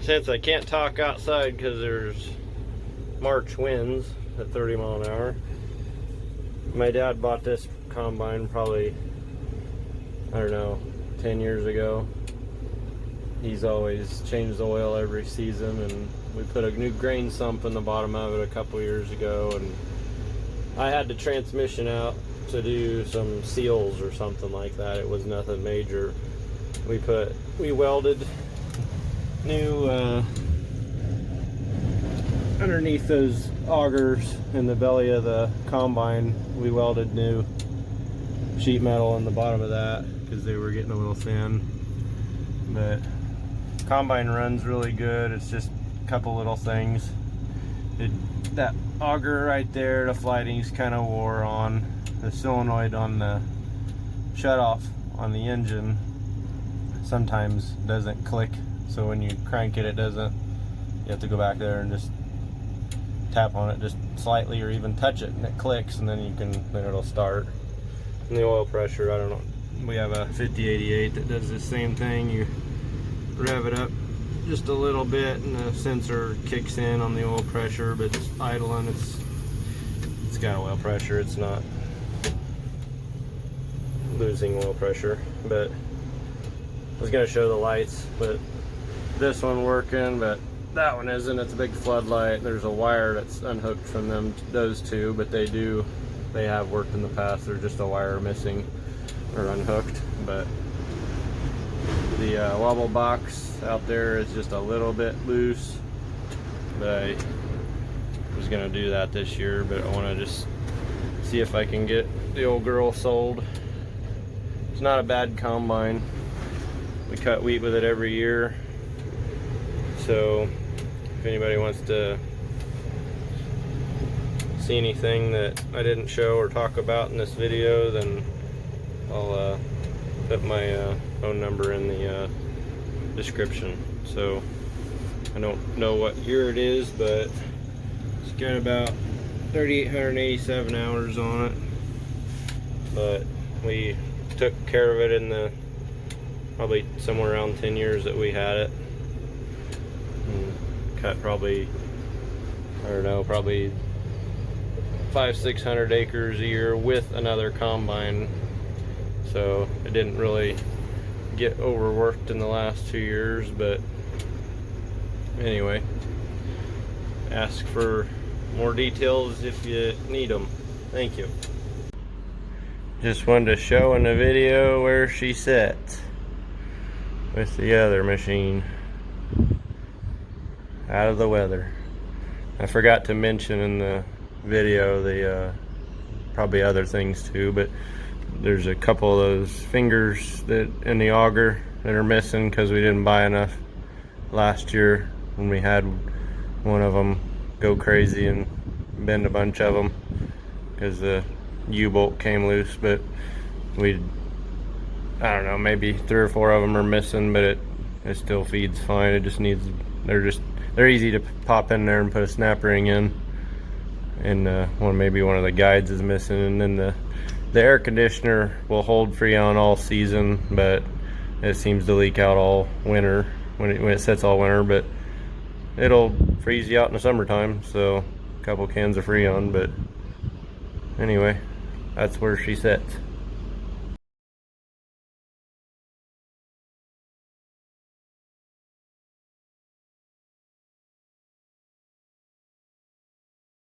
Since I can't talk outside because there's March winds at 30 mile an hour, my dad bought this combine probably, I don't know, 10 years ago. He's always changed the oil every season, and we put a new grain sump in the bottom of it a couple years ago, and I had the transmission out to do some seals or something like that. It was nothing major. We welded new underneath those augers in the belly of the combine. We welded new sheet metal in the bottom of that because they were getting a little thin. But combine runs really good. It's just a couple little things. That auger right there, the flighting's kind of wore on. The solenoid on the shutoff on the engine sometimes doesn't click, so when you crank it, it doesn't. You have to go back there and just tap on it just slightly, or even touch it, and it clicks, and then it'll start. And the oil pressure, I don't know. We have a 5088 that does the same thing. You rev it up just a little bit, and the sensor kicks in on the oil pressure, but it's idling. It's got oil pressure. It's not losing oil pressure. But I was gonna show the lights, but this one working, but that one isn't. It's a big floodlight. There's a wire that's unhooked from those two, but they do they have worked in the past. There's just a wire missing or unhooked, but the wobble box out there is just a little bit loose. But I was gonna do that this year, but I want to just see if I can get the old girl sold. It's not a bad combine. We cut wheat with it every year, so if anybody wants to see anything that I didn't show or talk about in this video, then I'll put my phone number in the description. So I don't know what year it is, but it's got about 3,887 hours on it. But we took care of it in the probably somewhere around 10 years that we had it. And cut probably, I don't know, probably 500-600 acres a year with another combine. So it didn't really get overworked in the last 2 years, but anyway, ask for more details if you need them. Thank you. Just wanted to show in the video where she sat with the other machine out of the weather. I forgot to mention in the video the probably other things too, but there's a couple of those fingers that in the auger that are missing because we didn't buy enough last year when we had one of them go crazy and bend a bunch of them because the U-bolt came loose. But I don't know, maybe 3 or 4 of them are missing, but it still feeds fine. It just needs, they're easy to pop in there and put a snap ring in, and maybe one of the guides is missing. And then the air conditioner will hold Freon all season, but it seems to leak out all winter when it sits all winter, but it'll freeze you out in the summertime, so a couple cans of Freon. But anyway, that's where she sits.